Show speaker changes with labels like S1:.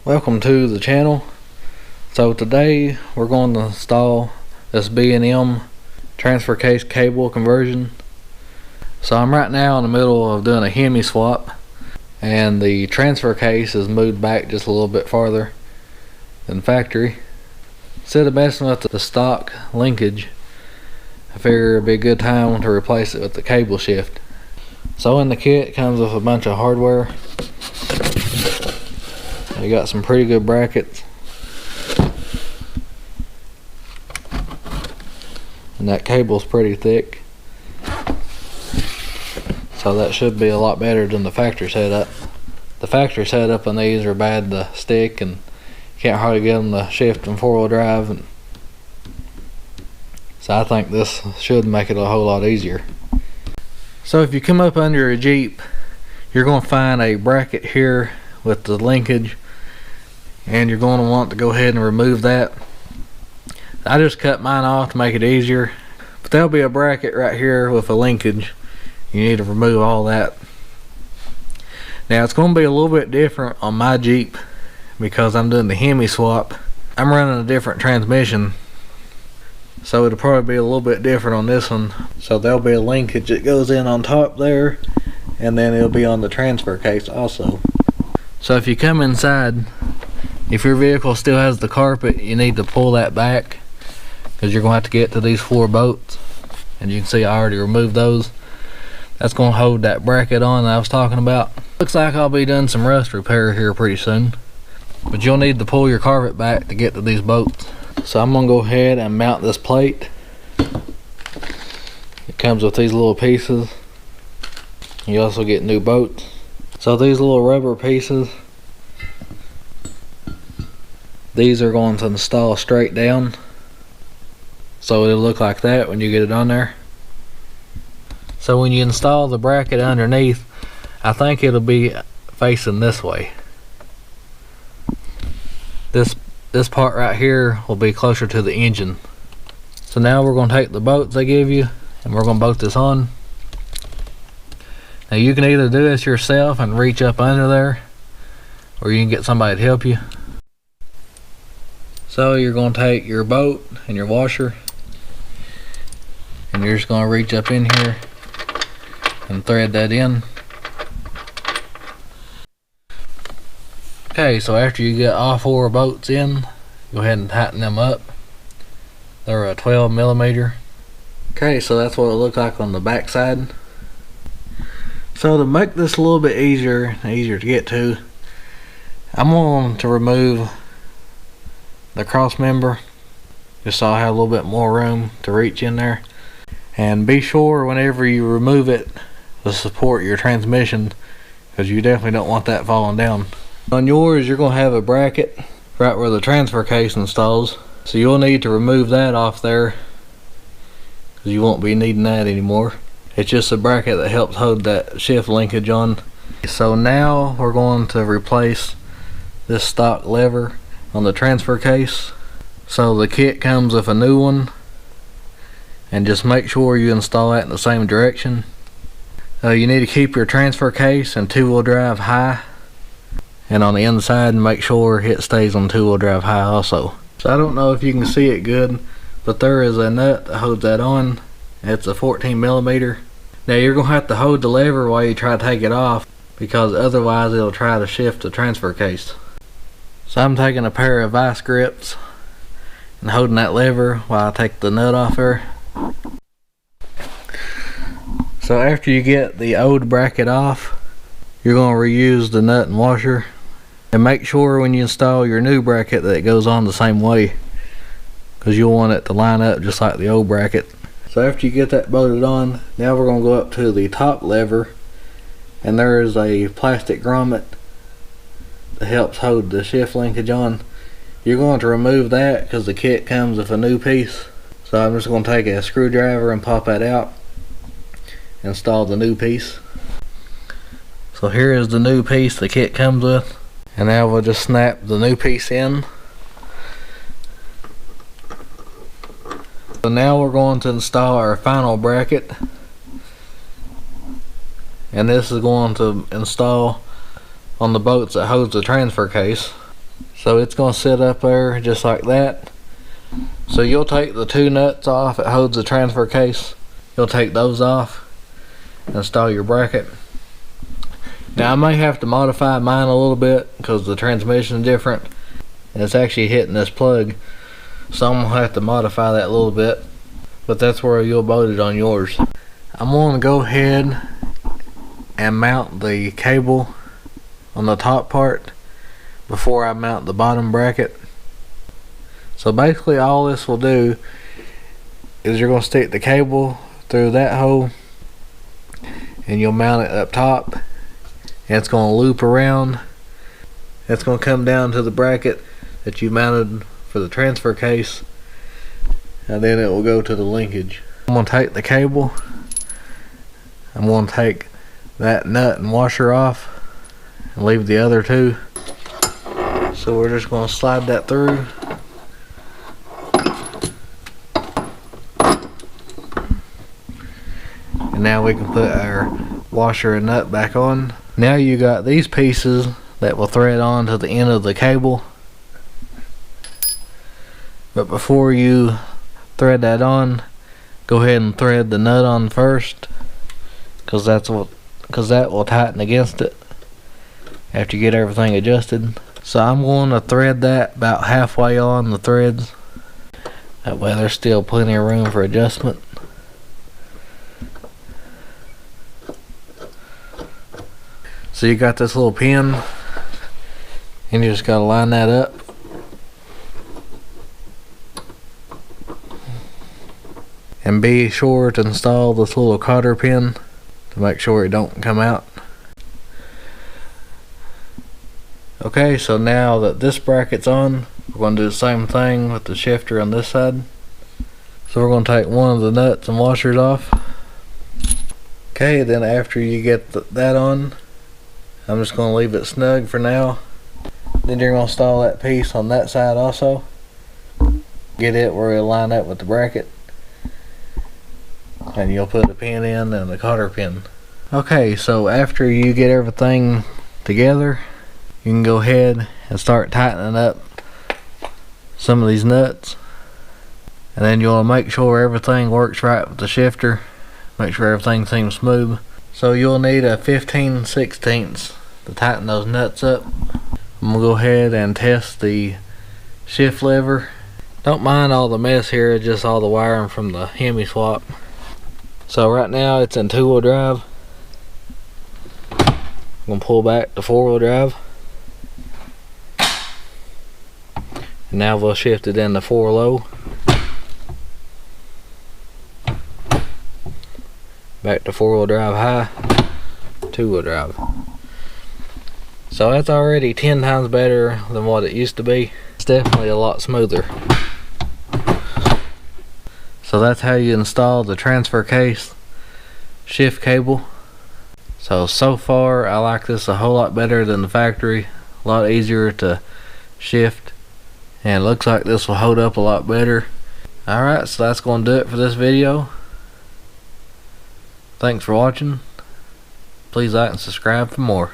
S1: Welcome to the channel. So today we're going to install this B&M transfer case cable conversion. So I'm right now in the middle of doing a Hemi swap, and the transfer case is moved back just a little bit farther than factory. Instead of messing with the stock linkage, I figure it'd be a good time to replace it with the cable shift. So in the kit it comes with a bunch of hardware. We got some pretty good brackets, and that cable's pretty thick, so that should be a lot better than the factory setup. The factory setup on these are bad to stick, and can't hardly get them to shift in four-wheel drive, and so I think this should make it a whole lot easier. So if you come up under a Jeep, you're going to find a bracket here with the linkage, and you're going to want to go ahead and remove that. I just cut mine off to make it easier, but there'll be a bracket right here with a linkage. You need to remove all that. Now it's going to be a little bit different on my Jeep because I'm doing the Hemi swap. I'm running a different transmission, so it'll probably be a little bit different on this one. So there'll be a linkage that goes in on top there, and then it'll be on the transfer case also. So if you come inside, if your vehicle still has the carpet, you need to pull that back because you're going to have to get to these 4 bolts, and you can see I already removed those. That's going to hold that bracket on that I was talking about. Looks like I'll be doing some rust repair here pretty soon, but you'll need to pull your carpet back to get to these bolts. So I'm going to go ahead and mount this plate. It comes with these little pieces. You also get new bolts. So these little rubber pieces, these are going to install straight down, so it'll look like that when you get it on there. So when you install the bracket underneath, I think it'll be facing this way. This part right here will be closer to the engine. So now we're going to take the bolts they give you, and we're going to bolt this on. Now you can either do this yourself and reach up under there, or you can get somebody to help you. So you're going to take your bolt and your washer, and you're just going to reach up in here and thread that in. Okay, so after you get all 4 bolts in, go ahead and tighten them up. They're a 12mm. Okay, so that's what it looks like on the back side. So to make this a little bit easier to get to, I'm going to remove the cross member just so I have a little bit more room to reach in there. And be sure whenever you remove it to support your transmission, because you definitely don't want that falling down. On yours, you're going to have a bracket right where the transfer case installs, so you'll need to remove that off there because you won't be needing that anymore. It's just a bracket that helps hold that shift linkage on. So now we're going to replace this stock lever on the transfer case. So the kit comes with a new one, and just make sure you install that in the same direction. You need to keep your transfer case in 2-wheel drive high, and on the inside make sure it stays on 2-wheel drive high also. So I don't know if you can see it good, but there is a nut that holds that on. It's a 14mm. Now you're going to have to hold the lever while you try to take it off, because otherwise it'll try to shift the transfer case. So I'm taking a pair of vice grips and holding that lever while I take the nut off there. So after you get the old bracket off, you're going to reuse the nut and washer, and make sure when you install your new bracket that it goes on the same way, because you'll want it to line up just like the old bracket. So after you get that bolted on, now we're going to go up to the top lever, and there is a plastic grommet that helps hold the shift linkage on. You're going to remove that because the kit comes with a new piece. So I'm just going to take a screwdriver and pop that out, install the new piece. So here is the new piece the kit comes with, and now we'll just snap the new piece in. So now we're going to install our final bracket, and this is going to install on the bolts that holds the transfer case. So it's going to sit up there just like that. So you'll take the 2 nuts off. It holds the transfer case. You'll take those off, install your bracket. Now I may have to modify mine a little bit because the transmission is different and it's actually hitting this plug, so I'm gonna have to modify that a little bit, but that's where you'll bolt it on yours. I'm gonna go ahead and mount the cable on the top part before I mount the bottom bracket. So basically all this will do is you're going to stick the cable through that hole and you'll mount it up top, and it's going to loop around. It's going to come down to the bracket that you mounted for the transfer case, and then it will go to the linkage. I'm going to take the cable, I'm going to take that nut and washer off and leave the other 2. So we're just going to slide that through. And now we can put our washer and nut back on. Now you got these pieces that will thread on to the end of the cable. But before you thread that on, go ahead and thread the nut on first, because that will tighten against it after you get everything adjusted. So I'm going to thread that about halfway on the threads. That way there's still plenty of room for adjustment. So you got this little pin, and you just got to line that up. And be sure to install this little cotter pin to make sure it don't come out. Okay, so now that this bracket's on, we're going to do the same thing with the shifter on this side. So we're going to take one of the nuts and washers off. Okay, then after you get that on, I'm just going to leave it snug for now. Then you're going to install that piece on that side also. Get it where it'll line up with the bracket. And you'll put the pin in and the cotter pin. Okay, so after you get everything together, you can go ahead and start tightening up some of these nuts. And then you'll make sure everything works right with the shifter. Make sure everything seems smooth. So you'll need a 15/16 to tighten those nuts up. I'm going to go ahead and test the shift lever. Don't mind all the mess here, just all the wiring from the Hemi swap. So right now it's in 2-wheel drive. I'm going to pull back to 4-wheel drive. And now we'll shift it into 4 low. Back to 4-wheel drive high, 2-wheel drive. So that's already 10 times better than what it used to be. It's definitely a lot smoother. So that's how you install the transfer case shift cable. So far I like this a whole lot better than the factory. A lot easier to shift, and it looks like this will hold up a lot better. Alright, so that's going to do it for this video. Thanks for watching. Please like and subscribe for more.